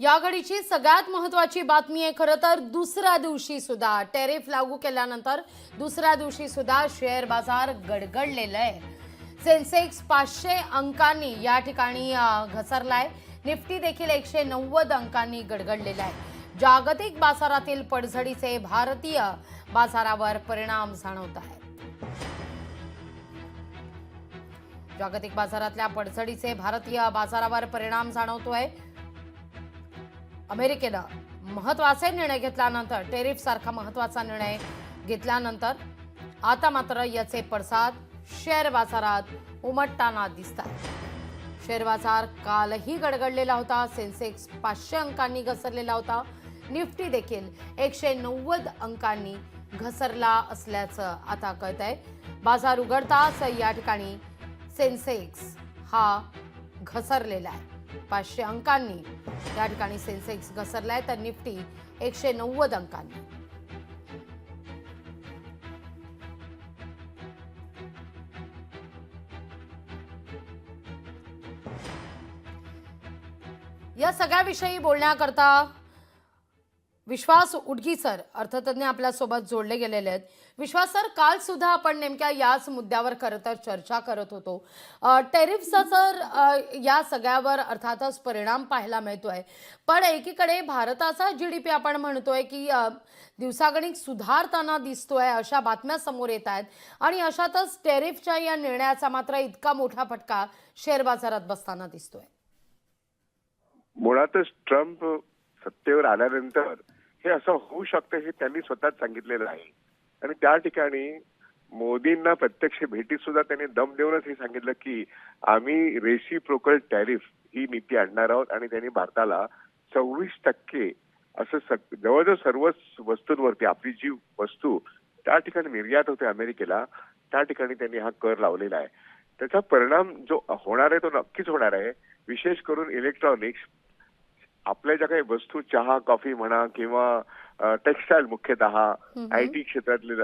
या घडीची सगळ्यात महत्त्वाची बातमी आहे खरं तर दुसऱ्या दिवशी सुद्धा टॅरिफ लागू केल्यानंतर दुसऱ्या दिवशी सुद्धा शेअर बाजार गडगडलेला आहे। सेन्सेक्स 500 अंकांनी या ठिकाणी घसरलाय। निफ्टी देखील 190 अंकांनी गडगडलेला आहे। जागतिक बाजारातील पडझडीचे भारतीय बाजारावर परिणाम जाणवत आहेत। जागतिक बाजारातल्या पडझडीचे भारतीय बाजारावर परिणाम जाणवतोय। अमेरिकेनं महत्त्वाचे निर्णय घेतल्यानंतर टॅरिफ सारखा महत्त्वाचा निर्णय घेतल्यानंतर आता मात्र याचे पडसाद शेअर बाजारात उमटताना दिसतात। शेअर बाजार कालही गडगडलेला होता। सेन्सेक्स 500 अंकांनी घसरलेला होता। निफ्टी देखील 190 अंकांनी घसरला असल्याचं आता कळत आहे। बाजार उघडताच या ठिकाणी सेन्सेक्स हा घसरलेला आहे। 500 अंकांनी या ठिकाणी सेन्सेक्स घसरलाय तर निफ्टी 190 अंकांनी। या सगळ्याविषयी बोलण्याकरता विश्वास उडगी सर अर्थतज्ञ आपल्या सोबत जोडले गेलेले आहेत। विश्वास सर, काल सुद्धा आपण नेमक्या याच मुद्द्यावर खरं तर चर्चा करत होतो। टॅरिफचा तर या सगळ्यावर अर्थातच परिणाम पाहायला मिळतोय, पण एकीकडे भारताचा जीडीपी आपण म्हणतोय की दिवसागणिक सुधारताना दिसतोय, अशा बातम्या समोर येत आहेत आणि अशातच टॅरिफच्या या निर्णयाचा मात्र इतका मोठा फटका शेअर बाजारात बसताना दिसतोय। मुळातच ट्रम्प सत्तेवर आल्यानंतर हे असं होऊ शकतं हे त्यांनी स्वतःच सांगितलेलं आहे आणि त्या ठिकाणी मोदींना प्रत्यक्ष भेटीत सुद्धा त्यांनी दम देऊनच हे सांगितलं की आम्ही रेसिप्रोकल टॅरिफ ही नीती आणणार आहोत आणि त्यांनी भारताला 26% असं जवळजवळ सर्वच वस्तूंवरती आपली जी वस्तू त्या ठिकाणी निर्यात होते अमेरिकेला त्या ठिकाणी त्यांनी हा कर लावलेला आहे। त्याचा परिणाम जो होणार आहे तो नक्कीच होणार आहे। विशेष करून इलेक्ट्रॉनिक्स, आपल्या ज्या काही वस्तू चहा कॉफी म्हणा किंवा टेक्सटाईल मुख्यतः आयटी क्षेत्रातले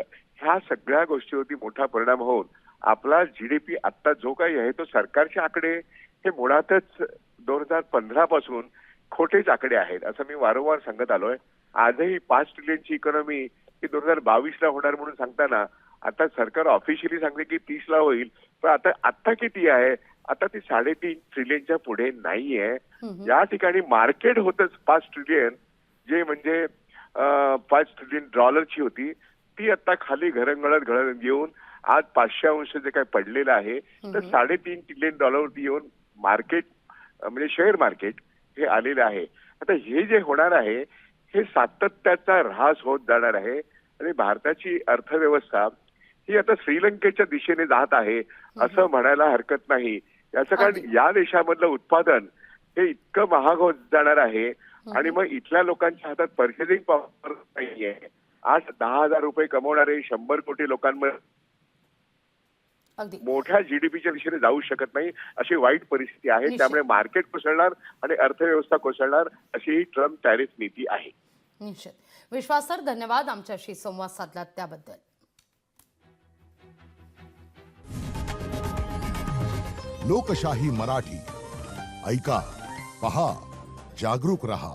ह्या सगळ्या गोष्टीवरती मोठा परिणाम होऊन आपला जीडीपी आता जो काही आहे तो सरकारचे आकडे हे मुळातच 2015 पासून खोटेच आकडे आहेत असं मी वारंवार सांगत आलोय। आजही 5 ट्रिलियनची इकॉनॉमी ही 2022 ला होणार म्हणून सांगताना आता सरकार ऑफिशियली सांगते की 30 ला होईल, पण आता किती आहे? आता ती 3.5 ट्रिलियनच्या पुढे नाहीये। या ठिकाणी मार्केट होतच 5 ट्रिलियन, जे म्हणजे 5 ट्रिलियन डॉलरची होती, ती आता खाली घरंगळत येऊन आज 500 अंश जे काही पडलेलं आहे तर 3.5 ट्रिलियन डॉलरवरती येऊन मार्केट म्हणजे शेअर मार्केट हे आलेलं आहे। आता हे जे होणार आहे हे सातत्याचा ऱ्हास होत जाणार आहे आणि भारताची अर्थव्यवस्था ही आता श्रीलंकेच्या दिशेने जात आहे असं म्हणायला हरकत नाही। याचं कारण या देशामधलं उत्पादन हे इतकं महाग होत जाणार आहे आणि मग इथल्या लोकांच्या हातात पर्चेसिंग पॉवर नाहीये। आज 10,000 रुपये कमवणारे 100 कोटी लोकांमध्ये मोठ्या जीडीपीच्या दिशेने जाऊ शकत नाही, अशी वाईट परिस्थिती आहे। त्यामुळे मार्केट कोसळणार आणि अर्थव्यवस्था कोसळणार अशी ही ट्रम्प टॅरिफ नीती आहे। निश्चित। विश्वास सर, धन्यवाद आमच्याशी संवाद साधलात त्याबद्दल। लोकशाही मराठी ऐका, पहा, जागरूक रहा।